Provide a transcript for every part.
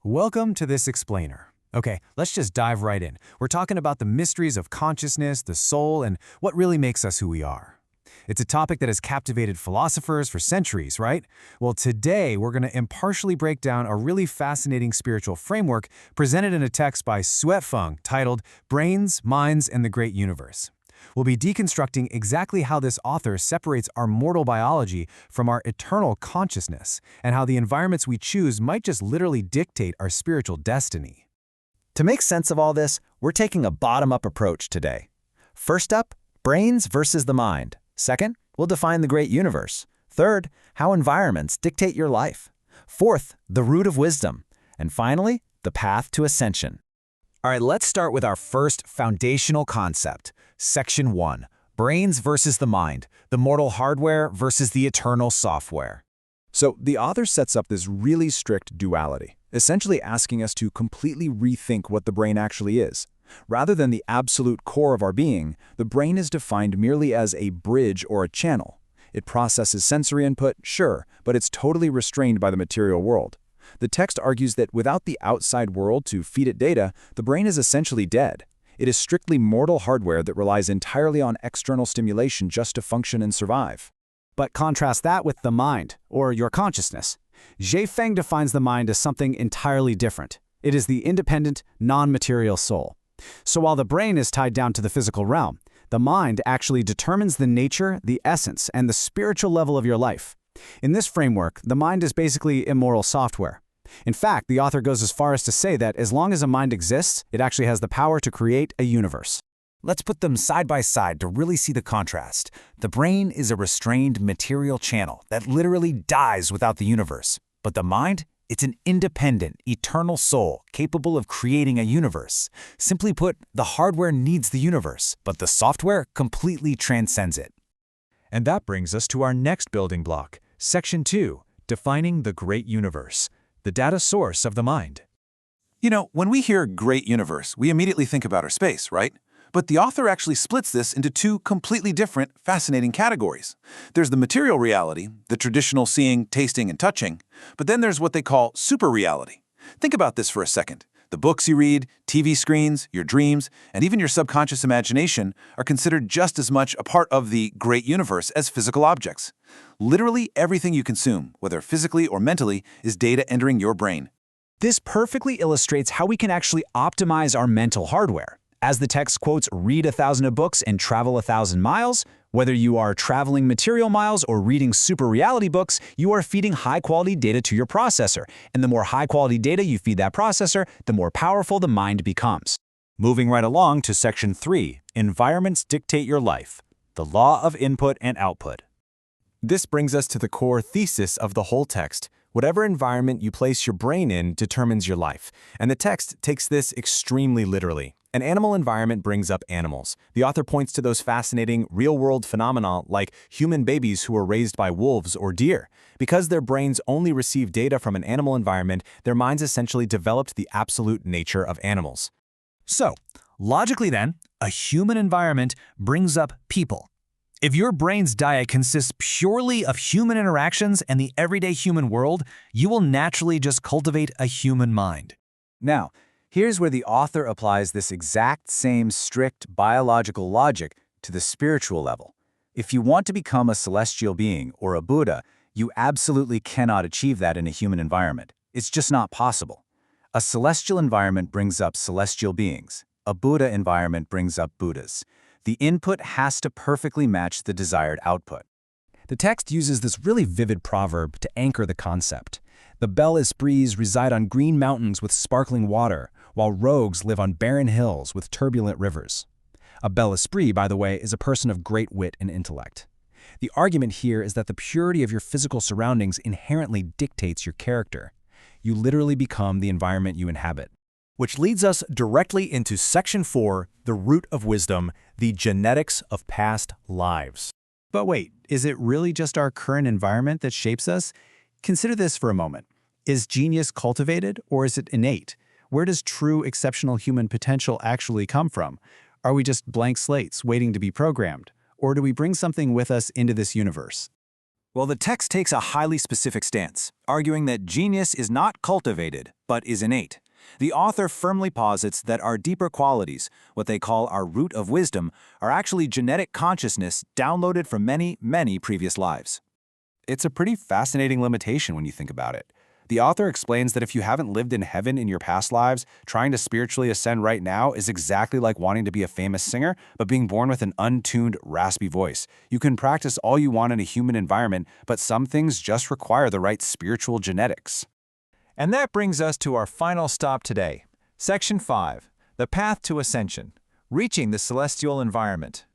Welcome to this explainer. Okay, let's just dive right in. We're talking about the mysteries of consciousness, the soul, and what really makes us who we are. It's a topic that has captivated philosophers for centuries, right? Well, today we're going to impartially break down a really fascinating spiritual framework presented in a text by Feng titled Brains, Minds, and the Great Universe. We'll be deconstructing exactly how this author separates our mortal biology from our eternal consciousness, and how the environments we choose might just literally dictate our spiritual destiny. To make sense of all this, we're taking a bottom-up approach today. First up, brains versus the mind. Second, we'll define the great universe. Third, how environments dictate your life. Fourth, the root of wisdom. And finally, the path to ascension. All right, let's start with our first foundational concept. Section 1, brains versus the mind, the mortal hardware versus the eternal software. So the author sets up this really strict duality, essentially asking us to completely rethink what the brain actually is. Rather than the absolute core of our being, the brain is defined merely as a bridge or a channel. It processes sensory input, sure, but it's totally restrained by the material world. The text argues that without the outside world to feed it data, the brain is essentially dead. It is strictly mortal hardware that relies entirely on external stimulation just to function and survive. But contrast that with the mind, or your consciousness. Feng defines the mind as something entirely different. It is the independent, non-material soul. So while the brain is tied down to the physical realm, the mind actually determines the nature, the essence, and the spiritual level of your life. In this framework, the mind is basically immoral software. In fact, the author goes as far as to say that as long as a mind exists, it actually has the power to create a universe. Let's put them side by side to really see the contrast. The brain is a restrained material channel that literally dies without the universe. But the mind? It's an independent, eternal soul capable of creating a universe. Simply put, the hardware needs the universe, but the software completely transcends it. And that brings us to our next building block, Section 2, defining the great universe, the data source of the mind. You know, when we hear great universe, we immediately think about our space, right? But the author actually splits this into two completely different, fascinating categories. There's the material reality, the traditional seeing, tasting, and touching, but then there's what they call super reality. Think about this for a second. The books you read, TV screens, your dreams, and even your subconscious imagination are considered just as much a part of the great universe as physical objects. Literally everything you consume, whether physically or mentally, is data entering your brain. This perfectly illustrates how we can actually optimize our mental hardware. As the text quotes, read 1,000 books and travel 1,000 miles. Whether you are traveling material miles or reading super reality books, you are feeding high-quality data to your processor. And the more high-quality data you feed that processor, the more powerful the mind becomes. Moving right along to Section 3, environments dictate your life, the law of input and output. This brings us to the core thesis of the whole text. Whatever environment you place your brain in determines your life. And the text takes this extremely literally. An animal environment brings up animals. The author points to those fascinating real-world phenomena like human babies who are raised by wolves or deer. Because their brains only receive data from an animal environment, their minds essentially developed the absolute nature of animals. So, logically then, a human environment brings up people. If your brain's diet consists purely of human interactions and the everyday human world, you will naturally just cultivate a human mind. Now, here's where the author applies this exact same strict biological logic to the spiritual level. If you want to become a celestial being or a Buddha, you absolutely cannot achieve that in a human environment. It's just not possible. A celestial environment brings up celestial beings. A Buddha environment brings up Buddhas. The input has to perfectly match the desired output. The text uses this really vivid proverb to anchor the concept. The bel esprits reside on green mountains with sparkling water, while rogues live on barren hills with turbulent rivers. A bel esprit, by the way, is a person of great wit and intellect. The argument here is that the purity of your physical surroundings inherently dictates your character. You literally become the environment you inhabit. Which leads us directly into Section 4, the root of wisdom, the genetics of past lives. But wait, is it really just our current environment that shapes us? Consider this for a moment. Is genius cultivated or is it innate? Where does true exceptional human potential actually come from? Are we just blank slates waiting to be programmed? Or do we bring something with us into this universe? Well, the text takes a highly specific stance, arguing that genius is not cultivated, but is innate. The author firmly posits that our deeper qualities, what they call our root of wisdom, are actually genetic consciousness downloaded from many, many previous lives. It's a pretty fascinating limitation when you think about it. The author explains that if you haven't lived in heaven in your past lives, trying to spiritually ascend right now is exactly like wanting to be a famous singer, but being born with an untuned, raspy voice. You can practice all you want in a human environment, but some things just require the right spiritual genetics. And that brings us to our final stop today. Section 5, The Path to Ascension, Reaching the Celestial Environment.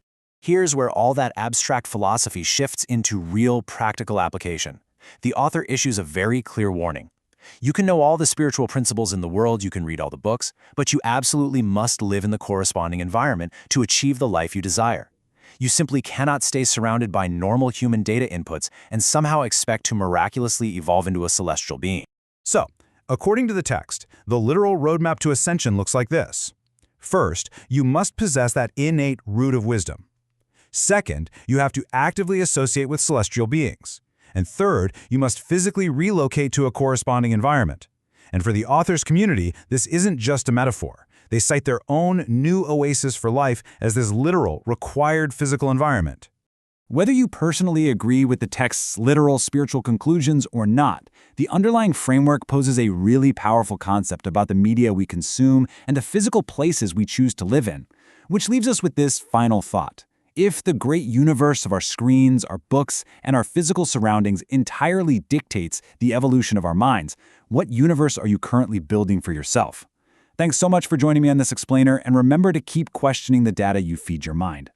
Here's where all that abstract philosophy shifts into real practical application. The author issues a very clear warning. You can know all the spiritual principles in the world, you can read all the books, but you absolutely must live in the corresponding environment to achieve the life you desire. You simply cannot stay surrounded by normal human data inputs and somehow expect to miraculously evolve into a celestial being. So, according to the text, the literal roadmap to ascension looks like this. First, you must possess that innate root of wisdom. Second, you have to actively associate with celestial beings. And third, you must physically relocate to a corresponding environment. And for the author's community, this isn't just a metaphor. They cite their own new oasis for life as this literal, required physical environment. Whether you personally agree with the text's literal spiritual conclusions or not, the underlying framework poses a really powerful concept about the media we consume and the physical places we choose to live in, which leaves us with this final thought. If the great universe of our screens, our books, and our physical surroundings entirely dictates the evolution of our minds, what universe are you currently building for yourself? Thanks so much for joining me on this explainer, and remember to keep questioning the data you feed your mind.